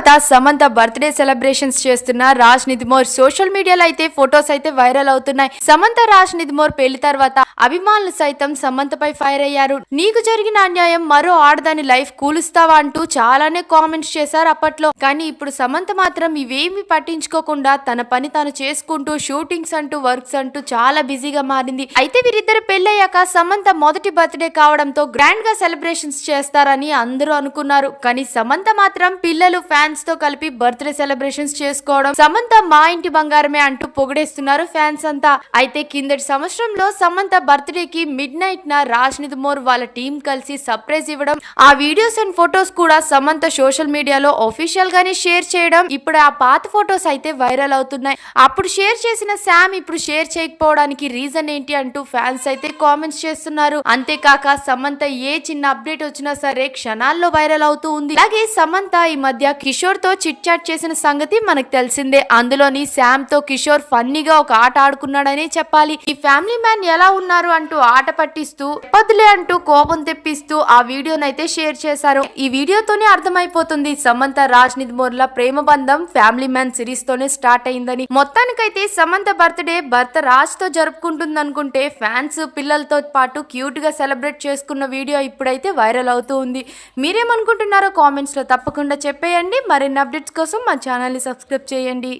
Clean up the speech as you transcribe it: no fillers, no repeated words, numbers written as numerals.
తర్వాత Samantha birthday celebrations చేస్తున్న Raj నిధిమోర్ social మీడియాలో అయితే ఫొటోస్ అయితే వైరల్ అవుతున్నాయి. సమంత రాజ్ నిధిమోర్ పెళ్లి తర్వాత అభిమానులు సైతం సమంతపై ఫైర్ అయ్యారు. నీకు జరిగిన అన్యాయం మరో ఆడదాని లైఫ్ కూలుస్తావా అంటూ చాలానే కామెంట్స్ చేశారు అప్పట్లో. కానీ ఇప్పుడు సమంత మాత్రం ఇవేమి పట్టించుకోకుండా తన పని తాను చేసుకుంటూ షూటింగ్స్ అంటూ వర్క్స్ అంటూ చాలా బిజీగా మారింది. అయితే వీరిద్దరు పెళ్ళయ్యాక సమంత మొదటి బర్త్డే కావడంతో గ్రాండ్ గా సెలబ్రేషన్స్ చేస్తారని అందరూ అనుకున్నారు. కానీ సమంత మాత్రం పిల్లలు ఫ్యాన్స్ తో కలిపి బర్త్డే సెలబ్రేషన్స్ చేసుకోవడం, సమంత మా ఇంటి బంగారమే అంటూ పొగిడేస్తున్నారు ఫ్యాన్స్ అంతా. అయితే కిందటి సంవత్సరంలో సమంత బర్త్డే కి మిడ్ నైట్ న రాజ్ నిధిమోర్ వాళ్ళ టీం కలిసి సర్ప్రైజ్ ఇవ్వడం, ఆ వీడియోస్ అండ్ ఫొటోస్ కూడా సమంత సోషల్ మీడియాలో ఆఫీషియల్ గానే షేర్ చేయడం, ఇప్పుడు ఆ పాత ఫొటోస్ అయితే వైరల్ అవుతున్నాయి. అప్పుడు షేర్ చేసిన శామ్ ఇప్పుడు షేర్ చేయకపోవడానికి రీజన్ ఏంటి అంటూ ఫ్యాన్స్ అయితే కామెంట్స్ చేస్తున్నారు. అంతేకాక సమంత ఏ చిన్న అప్డేట్ వచ్చినా సరే క్షణాల్లో వైరల్ అవుతూ ఉంది. అలాగే సమంత ఈ మధ్య కిషోర్ తో చిట్ చాట్ చేసిన సంగతి మనకు తెలిసిందే. అందులోని శామ్ తో కిషోర్ ఫన్నీగా ఒక ఆట ఆడుకున్నాడనే చెప్పాలి. ఈ ఫ్యామిలీ మ్యాన్ ఎలా ఉన్నారు అంటూ ఆట పట్టిస్తూ పొద్దులే అంటూ కోపం తెప్పిస్తూ ఆ వీడియోనైతే షేర్ చేశారు. ఈ వీడియోతోనే అర్థమైపోతుంది సమంత రాజ్ నిధిమోర్ల ప్రేమ బంధం ఫ్యామిలీ మ్యాన్ సిరీస్ తోనే స్టార్ట్ అయిందని. మొత్తానికైతే సమంత బర్త్డే భర్త రాజ్ తో జరుపుకుంటుంది అనుకుంటే ఫ్యాన్స్ పిల్లలతో పాటు క్యూట్ గా సెలబ్రేట్ చేసుకున్న వీడియో ఇప్పుడైతే వైరల్ అవుతూ ఉంది. మీరేమనుకుంటున్నారో కామెంట్స్ లో తప్పకుండా చెప్పేయండి. మరిన్ని అప్డేట్స్ కోసం మా ఛానల్ ని సబ్స్క్రైబ్ చేయండి.